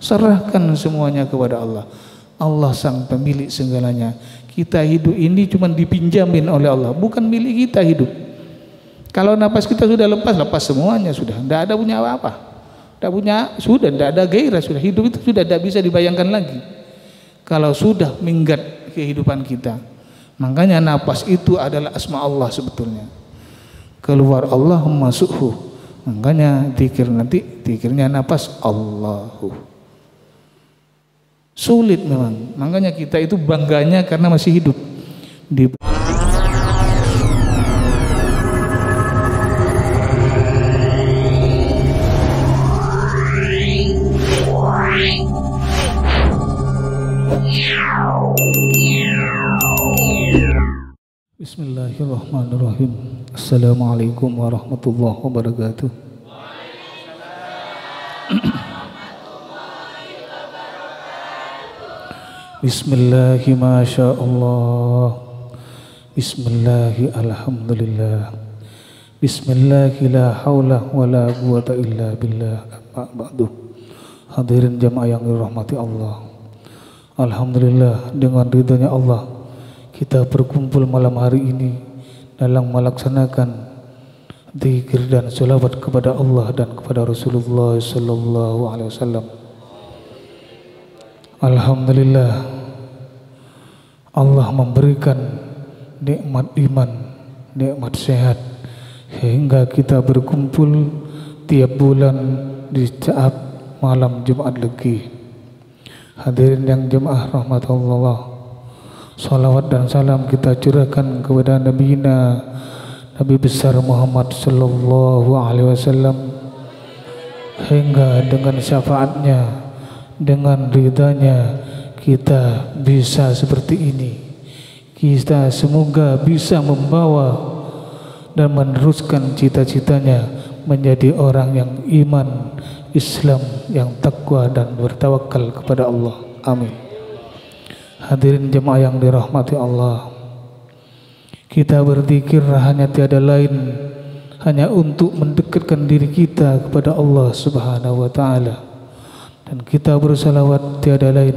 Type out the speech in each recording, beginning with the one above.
Serahkan semuanya kepada Allah. Allah sang pemilik segalanya. Kita hidup ini cuma dipinjamin oleh Allah, bukan milik kita hidup. Kalau napas kita sudah lepas, lepas semuanya sudah. Tidak ada punya apa-apa. Tidak punya, sudah tidak ada gairah, sudah hidup itu sudah tidak bisa dibayangkan lagi. Kalau sudah minggat kehidupan kita. Makanya napas itu adalah asma Allah sebetulnya. Keluar Allah masukhu. Makanya zikir nanti zikirnya napas Allahu. Sulit memang. Makanya kita itu bangganya karena masih hidup. Bismillahirrahmanirrahim. Assalamualaikum warahmatullahi wabarakatuh. Bismillahi masya Allah. Bismillahi alhamdulillah. Bismillahi la hawla wa la quwata illa billah. Ba'du. Hadirin jamaah yang dirahmati Allah, alhamdulillah, dengan ridhonya Allah kita berkumpul malam hari ini dalam melaksanakan zikir dan sholawat kepada Allah dan kepada Rasulullah sallallahu alaihi wasallam. Alhamdulillah, Allah memberikan nikmat iman, nikmat sehat, hingga kita berkumpul tiap bulan di saat malam Jumat Legi. Hadirin yang jemaah rahmatullah, salawat dan salam kita curahkan kepada Nabi besar Muhammad sallallahu alaihi wasallam, hingga dengan syafaatnya, dengan ridhanya kita bisa seperti ini. Kita semoga bisa membawa dan meneruskan cita-citanya menjadi orang yang iman, Islam, yang takwa dan bertawakal kepada Allah. Amin. Hadirin jemaah yang dirahmati Allah, kita berzikir hanya tiada lain hanya untuk mendekatkan diri kita kepada Allah Subhanahu wa taala. Dan kita bersalawat tiada lain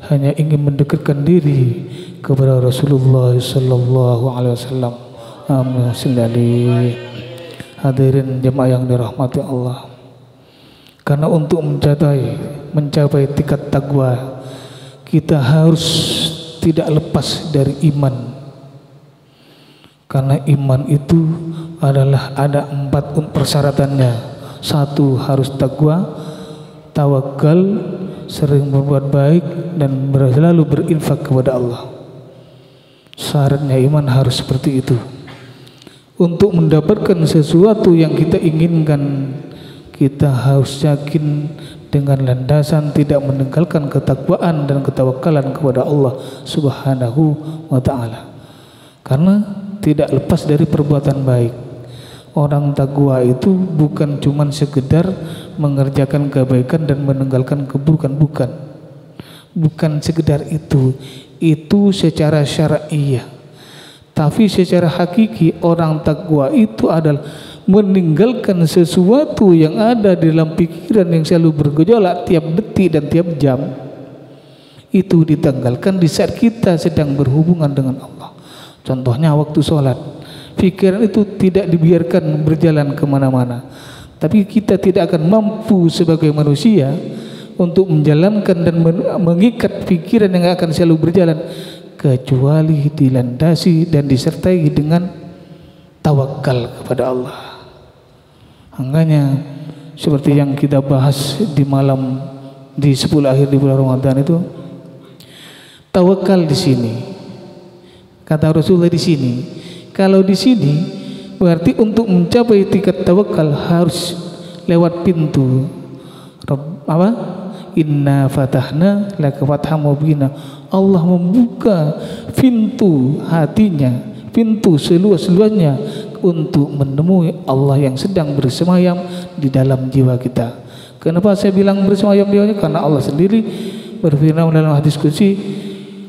hanya ingin mendekatkan diri kepada Rasulullah sallallahu alaihi wasallam. Amin. Hadirin jemaah yang dirahmati Allah, karena untuk mencapai tingkat takwa, kita harus tidak lepas dari iman. Karena iman itu adalah ada 4 persyaratannya. 1, harus takwa, tawakal, sering berbuat baik, dan selalu berinfak kepada Allah. Syaratnya iman harus seperti itu. Untuk mendapatkan sesuatu yang kita inginkan, kita harus yakin dengan landasan tidak meninggalkan ketakwaan dan ketawakalan kepada Allah Subhanahu wa ta'ala. Karena tidak lepas dari perbuatan baik. Orang takwa itu bukan cuma sekedar mengerjakan kebaikan dan meninggalkan keburukan, bukan sekedar itu secara syar'iyah. Tapi secara hakiki orang takwa itu adalah meninggalkan sesuatu yang ada di dalam pikiran yang selalu bergejolak tiap detik dan tiap jam. Itu ditanggalkan di saat kita sedang berhubungan dengan Allah. Contohnya waktu sholat, pikiran itu tidak dibiarkan berjalan kemana-mana. Tapi kita tidak akan mampu sebagai manusia untuk menjalankan dan mengikat pikiran yang akan selalu berjalan, kecuali dilandasi dan disertai dengan tawakal kepada Allah. Makanya seperti yang kita bahas di malam di 10 akhir di bulan Ramadan itu, tawakal di sini. Kata Rasulullah di sini, kalau di sini berarti untuk mencapai tingkat tawakal harus lewat pintu apa? Inna fatahna laka fatham mubina. Allah membuka pintu hatinya, pintu seluas-luasnya untuk menemui Allah yang sedang bersemayam di dalam jiwa kita. Kenapa saya bilang bersemayam di jiwa? Karena Allah sendiri berfirman dalam hadis qudsi,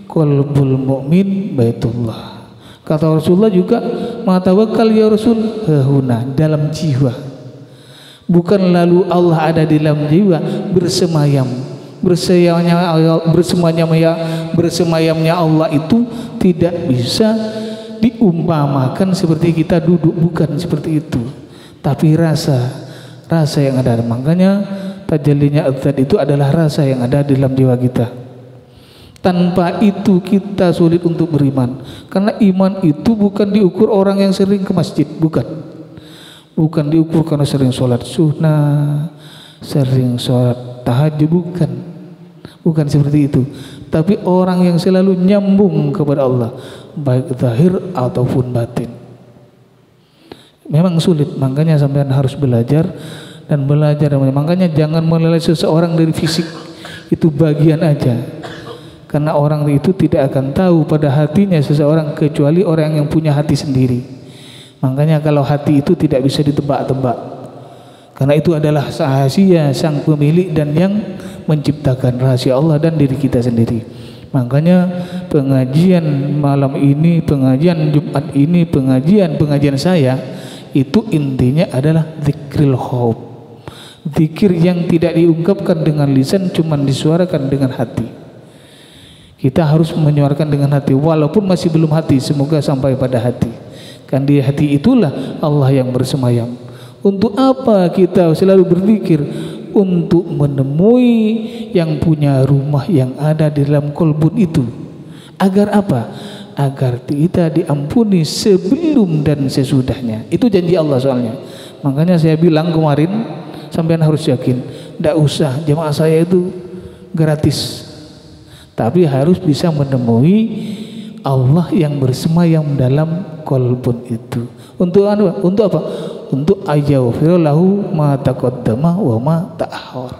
qalbul mu'min baitullah. Kata Rasulullah juga, matawakkal ya Rasul hahuna, dalam jiwa. Bukan lalu Allah ada di dalam jiwa bersemayam, bersemayamnya Allah itu tidak bisa diumpamakan seperti kita duduk, bukan seperti itu, tapi rasa yang ada. Makanya tajallinya adzat itu adalah rasa yang ada di dalam jiwa kita. Tanpa itu kita sulit untuk beriman, karena iman itu bukan diukur orang yang sering ke masjid, bukan diukur karena sering sholat sunnah, sering sholat tahajud, bukan seperti itu, tapi orang yang selalu nyambung kepada Allah, baik zahir ataupun batin. Memang sulit, makanya sampean harus belajar. Makanya jangan menilai seseorang dari fisik, itu bagian aja, karena orang itu tidak akan tahu pada hatinya seseorang kecuali orang yang punya hati sendiri. Makanya kalau hati itu tidak bisa ditebak-tebak, karena itu adalah rahasia sang pemilik dan yang menciptakan, rahasia Allah dan diri kita sendiri. Makanya pengajian malam ini, pengajian Jumat ini, pengajian saya itu intinya adalah zikril khauf, zikir yang tidak diungkapkan dengan lisan, cuman disuarakan dengan hati. Kita harus menyuarakan dengan hati, walaupun masih belum hati, semoga sampai pada hati. Kan di hati itulah Allah yang bersemayam. Untuk apa kita selalu berzikir? Untuk menemui yang punya rumah yang ada di dalam kolbun itu. Agar apa? Agar kita diampuni sebelum dan sesudahnya. Itu janji Allah soalnya. Makanya saya bilang kemarin, sampean harus yakin, tidak usah jemaah saya itu gratis, tapi harus bisa menemui Allah yang bersemayam dalam kolbun itu. Untuk apa? Untuk ayaghfirlahu ma taqaddama wa ma ta'akhkhar.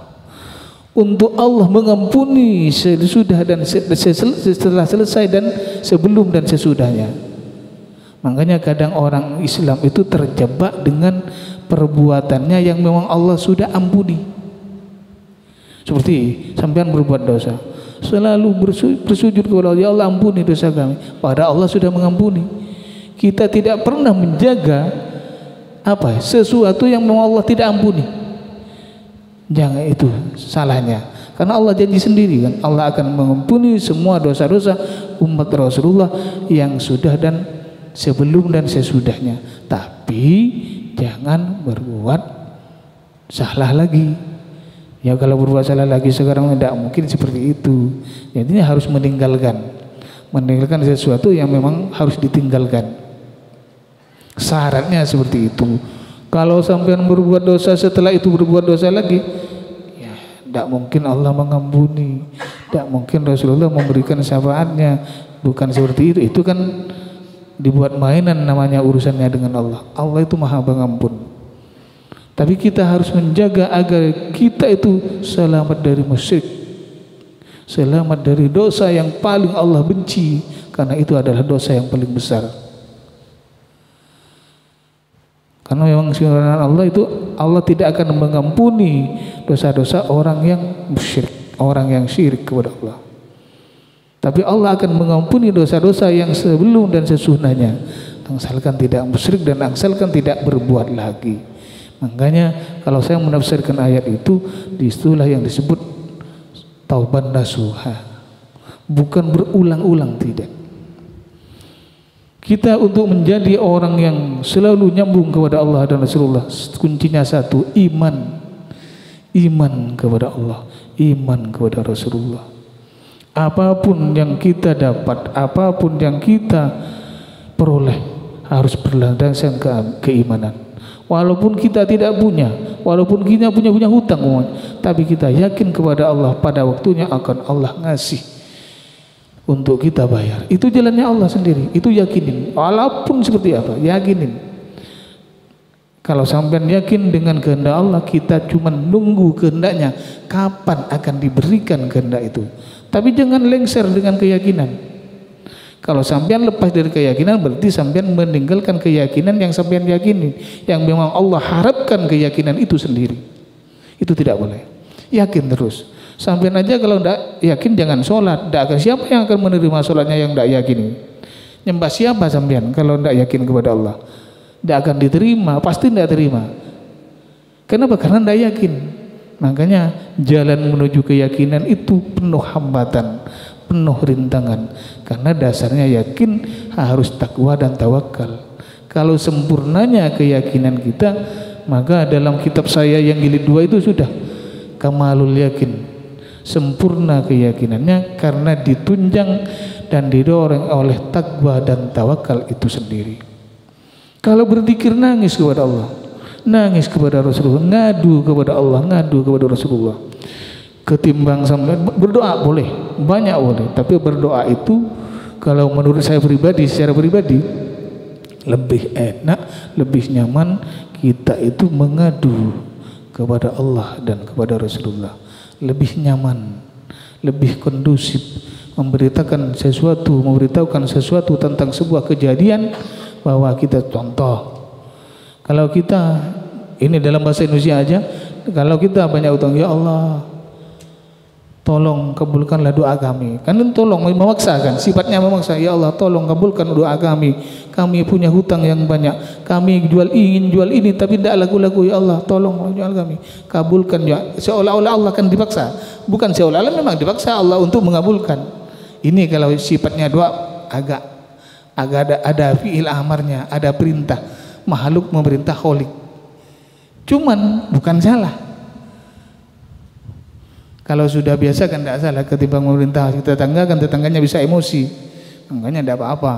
Untuk Allah mengampuni sesudah dan setelah selesai dan sebelum dan sesudahnya. Makanya kadang orang Islam itu terjebak dengan perbuatannya yang memang Allah sudah ampuni. Seperti sampean berbuat dosa, selalu bersujud kepada Allah, ya Allah ampuni dosa kami, padahal Allah sudah mengampuni. Kita tidak pernah menjaga sesuatu yang memang Allah tidak ampuni. Jangan, itu salahnya, karena Allah janji sendiri kan, Allah akan mengampuni semua dosa-dosa umat Rasulullah yang sudah dan sebelum dan sesudahnya. Tapi jangan berbuat salah lagi. Ya kalau berbuat salah lagi sekarang tidak mungkin seperti itu. Jadi harus meninggalkan sesuatu yang memang harus ditinggalkan. Syaratnya seperti itu. Kalau sampean berbuat dosa setelah itu berbuat dosa lagi, ya tidak mungkin Allah mengampuni, tidak mungkin Rasulullah memberikan syafaatnya. Bukan seperti itu. Itu kan dibuat mainan namanya urusannya dengan Allah. Allah itu Maha Pengampun. Tapi kita harus menjaga agar kita itu selamat dari musyrik, selamat dari dosa yang paling Allah benci, karena itu adalah dosa yang paling besar. Karena memang firman Allah itu, Allah tidak akan mengampuni dosa-dosa orang yang musyrik, orang yang syirik kepada Allah. Tapi Allah akan mengampuni dosa-dosa yang sebelum dan sesudahnya, asalkan tidak musyrik dan asalkan tidak berbuat lagi. Makanya kalau saya menafsirkan ayat itu, disitulah yang disebut taubat nasuha, bukan berulang-ulang, tidak. Kita untuk menjadi orang yang selalu nyambung kepada Allah dan Rasulullah, kuncinya satu, iman kepada Allah, iman kepada Rasulullah. Apapun yang kita dapat, apapun yang kita peroleh, harus berlandaskan keimanan. Walaupun kita tidak punya, walaupun kita punya hutang, tapi kita yakin kepada Allah, pada waktunya akan Allah ngasih untuk kita bayar. Itu jalannya Allah sendiri. Itu yakinin, walaupun seperti apa, yakinin. Kalau sampai yakin dengan kehendak Allah, kita cuma nunggu kehendaknya kapan akan diberikan kehendak itu. Tapi jangan lengser dengan keyakinan. Kalau sampean lepas dari keyakinan, berarti sampean meninggalkan keyakinan yang sampean yakini, yang memang Allah harapkan keyakinan itu sendiri. Itu tidak boleh. Yakin terus. Sampean aja kalau tidak yakin jangan sholat. Tidak akan, siapa yang akan menerima sholatnya yang tidak yakin? Nyembah siapa sampean kalau tidak yakin kepada Allah? Tidak akan diterima, pasti tidak terima. Kenapa? Karena tidak yakin. Makanya jalan menuju keyakinan itu penuh hambatan, penuh rintangan, karena dasarnya yakin harus takwa dan tawakal. Kalau sempurnanya keyakinan kita, maka dalam kitab saya yang jilid 2 itu sudah kamalul yakin, sempurna keyakinannya karena ditunjang dan didorong oleh takwa dan tawakal itu sendiri. Kalau berzikir nangis kepada Allah, nangis kepada Rasulullah, ngadu kepada Allah, ngadu kepada Rasulullah. Ketimbang sampai berdoa boleh, banyak boleh, tapi berdoa itu kalau menurut saya pribadi, secara pribadi lebih enak, lebih nyaman kita itu mengadu kepada Allah dan kepada Rasulullah. Lebih nyaman, lebih kondusif, memberitakan sesuatu tentang sebuah kejadian, bahwa kita contoh. Kalau kita ini dalam bahasa Indonesia aja, kalau kita banyak utang, ya Allah tolong kabulkanlah doa kami. Kan tolong memaksakan, sifatnya memaksa. Ya Allah tolong kabulkan doa kami. Kami punya hutang yang banyak. Kami ingin jual ini tapi tidak laku-laku. Ya Allah tolong jual kami. Kabulkan ya. Seolah-olah Allah kan dipaksa. Bukan seolah-olah, memang dipaksa Allah untuk mengabulkan. Ini kalau sifatnya doa agak ada fi'il amarnya, ada perintah. Makhluk memerintah kholik. Cuman bukan salah. Kalau sudah biasa kan tidak salah. Ketimbang memerintah tetangga, kan tetangganya bisa emosi, makanya tidak apa-apa.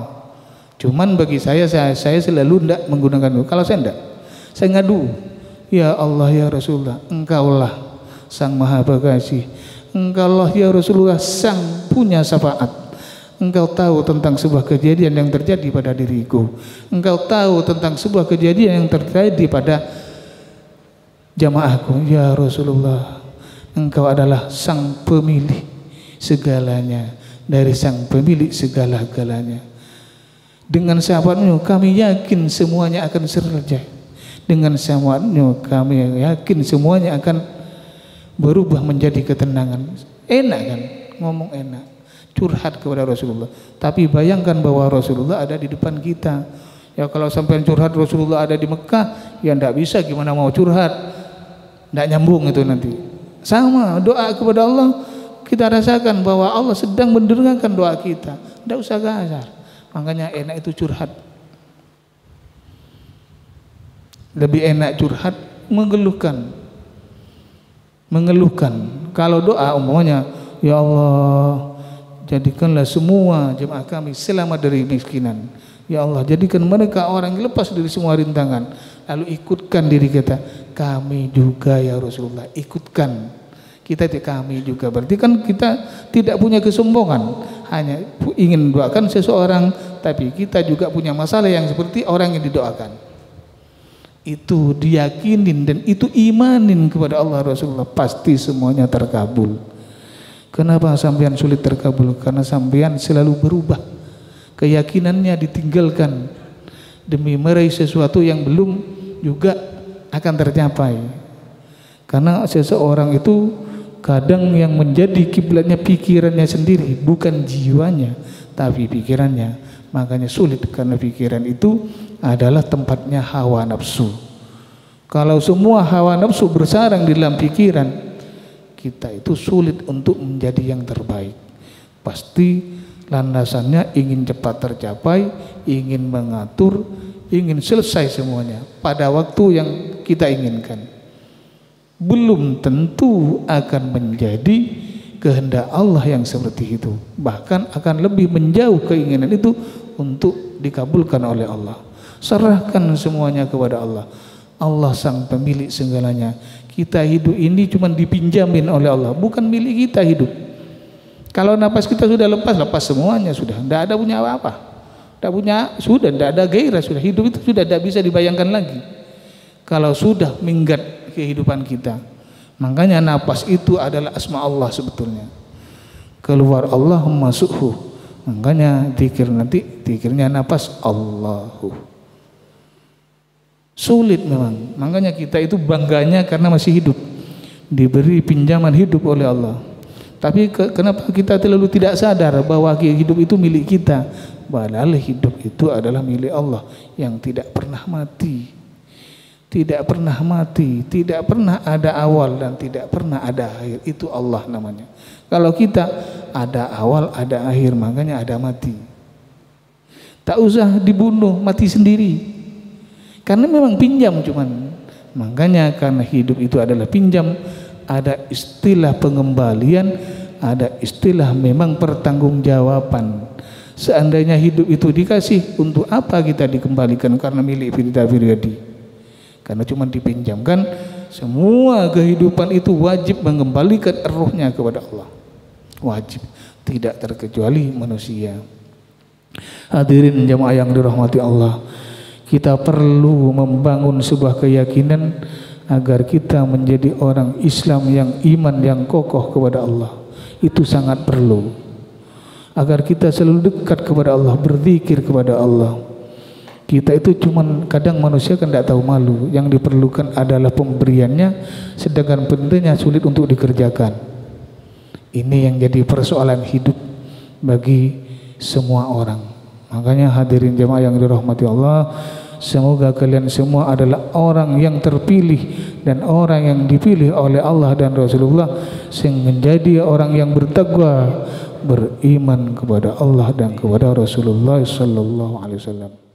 Cuman bagi saya selalu tidak menggunakan itu. Kalau saya tidak, saya ngadu, ya Allah ya Rasulullah, Engkaulah Sang Maha Pengasih, Engkaulah ya Rasulullah Sang punya syafaat. Engkau tahu tentang sebuah kejadian yang terjadi pada diriku. Engkau tahu tentang sebuah kejadian yang terjadi pada jamaahku. Ya Rasulullah, Engkau adalah Sang Pemilik segalanya, dari Sang Pemilik segala-galanya. Dengan syafaat-Mu kami yakin semuanya akan selesai. Dengan syafaat-Mu kami yakin semuanya akan berubah menjadi ketenangan. Enak kan? Ngomong enak, curhat kepada Rasulullah. Tapi bayangkan bahwa Rasulullah ada di depan kita. Ya kalau sampai curhat Rasulullah ada di Mekah, ya tidak bisa, gimana mau curhat? Tidak nyambung itu nanti. Sama doa kepada Allah, kita rasakan bahwa Allah sedang mendengarkan doa kita. Tidak usah kasar. Makanya enak itu curhat. Lebih enak curhat, mengeluhkan. Kalau doa umpamanya, ya Allah jadikanlah semua jemaah kami selamat dari miskinan. Ya Allah jadikan mereka orang yang lepas dari semua rintangan. Lalu ikutkan diri kita, kami juga ya Rasulullah, ikutkan kita, kami juga. Berarti kan kita tidak punya kesombongan, hanya ingin doakan seseorang, tapi kita juga punya masalah yang seperti orang yang didoakan. Itu diyakinin dan itu imanin kepada Allah Rasulullah, pasti semuanya terkabul. Kenapa sampean sulit terkabul? Karena sampean selalu berubah, keyakinannya ditinggalkan demi meraih sesuatu yang belum juga akan tercapai. Karena seseorang itu kadang yang menjadi kiblatnya pikirannya sendiri, bukan jiwanya, tapi pikirannya. Makanya sulit, karena pikiran itu adalah tempatnya hawa nafsu. Kalau semua hawa nafsu bersarang di dalam pikiran, kita itu sulit untuk menjadi yang terbaik. Pasti landasannya ingin cepat tercapai, ingin mengatur, ingin selesai semuanya pada waktu yang kita inginkan. Belum tentu akan menjadi kehendak Allah yang seperti itu. Bahkan akan lebih menjauh keinginan itu untuk dikabulkan oleh Allah. Serahkan semuanya kepada Allah. Allah Sang Pemilik segalanya. Kita hidup ini cuma dipinjamin oleh Allah, bukan milik kita hidup. Kalau napas kita sudah lepas semuanya sudah. Tidak ada punya apa-apa. Sudah tidak ada gairah, sudah hidup itu sudah tidak bisa dibayangkan lagi. Kalau sudah minggat kehidupan kita. Makanya napas itu adalah asma Allah sebetulnya. Keluar Allah masukhu. Makanya zikir nanti zikirnya napas Allahu. Sulit memang. Makanya kita itu bangganya karena masih hidup, diberi pinjaman hidup oleh Allah. Tapi kenapa kita terlalu tidak sadar bahwa hidup itu milik kita? Padahal hidup itu adalah milik Allah yang tidak pernah mati. tidak pernah mati, tidak pernah ada awal dan tidak pernah ada akhir. Itu Allah namanya. Kalau kita ada awal, ada akhir, makanya ada mati. Tak usah dibunuh, mati sendiri. Karena memang pinjam cuman. Makanya karena hidup itu adalah pinjam, ada istilah pengembalian, ada istilah memang pertanggungjawaban. Seandainya hidup itu dikasih, untuk apa kita dikembalikan? Karena milik kita pribadi. Karena cuma dipinjamkan, semua kehidupan itu wajib mengembalikan rohnya kepada Allah. Wajib, tidak terkecuali manusia. Hadirin jamaah yang dirahmati Allah, kita perlu membangun sebuah keyakinan agar kita menjadi orang Islam yang iman yang kokoh kepada Allah. Itu sangat perlu. Agar kita selalu dekat kepada Allah, berzikir kepada Allah. Kita itu cuman kadang manusia kan tidak tahu malu. Yang diperlukan adalah pemberiannya, sedangkan pentingnya sulit untuk dikerjakan. Ini yang jadi persoalan hidup bagi semua orang. Makanya hadirin jamaah yang dirahmati Allah, semoga kalian semua adalah orang yang terpilih dan orang yang dipilih oleh Allah dan Rasulullah, sehingga menjadi orang yang bertakwa, beriman kepada Allah dan kepada Rasulullah sallallahu alaihi wasallam.